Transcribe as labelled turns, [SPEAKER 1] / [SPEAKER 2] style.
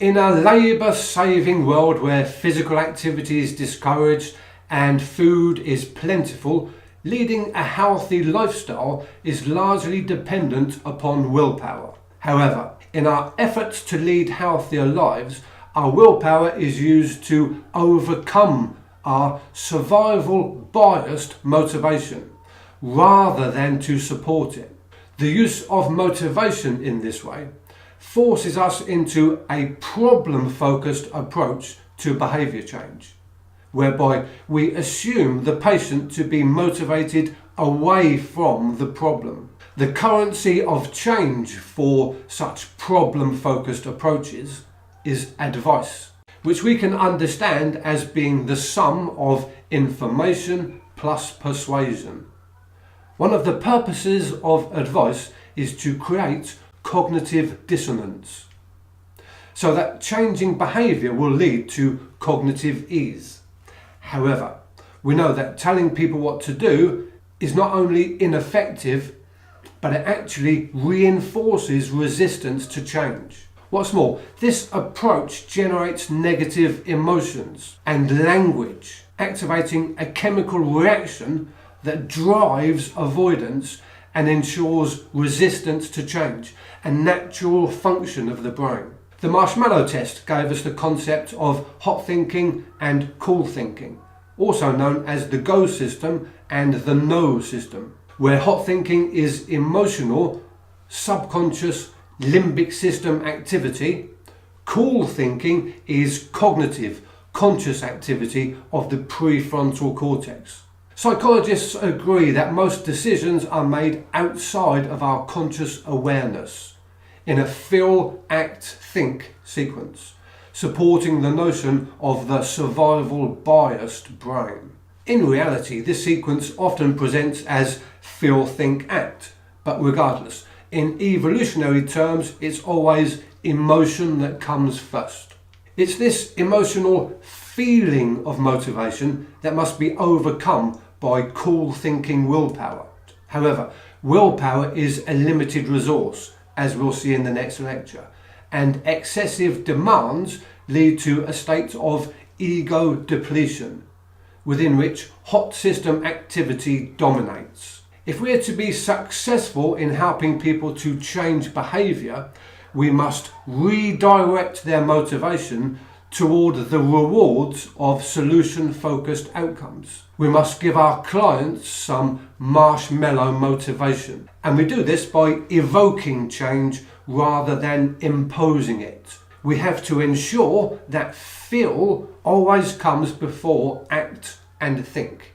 [SPEAKER 1] In a labour-saving world where physical activity is discouraged and food is plentiful, leading a healthy lifestyle is largely dependent upon willpower. However, in our efforts to lead healthier lives, our willpower is used to overcome our survival-biased motivation rather than to support it. The use of motivation in this way forces us into a problem-focused approach to behaviour change, whereby we assume the patient to be motivated away from the problem. The currency of change for such problem-focused approaches is advice, which we can understand as being the sum of information plus persuasion. One of the purposes of advice is to create cognitive dissonance, so that changing behaviour will lead to cognitive ease. However, we know that telling people what to do is not only ineffective, but it actually reinforces resistance to change. What's more, this approach generates negative emotions and language, activating a chemical reaction that drives avoidance and ensures resistance to change, a natural function of the brain. The marshmallow test gave us the concept of hot thinking and cool thinking, also known as the go system and the no system, where hot thinking is emotional, subconscious, limbic system activity. Cool thinking is cognitive, conscious activity of the prefrontal cortex. Psychologists agree that most decisions are made outside of our conscious awareness, in a feel, act, think sequence, supporting the notion of the survival-biased brain. In reality, this sequence often presents as feel, think, act, but regardless, in evolutionary terms, it's always emotion that comes first. It's this emotional feeling of motivation that must be overcome by cool thinking willpower. However, willpower is a limited resource, as we'll see in the next lecture, and excessive demands lead to a state of ego depletion, within which hot system activity dominates. If we are to be successful in helping people to change behaviour, we must redirect their motivation toward the rewards of solution-focused outcomes. We must give our clients some marshmallow motivation, and we do this by evoking change rather than imposing it. We have to ensure that feel always comes before act and think.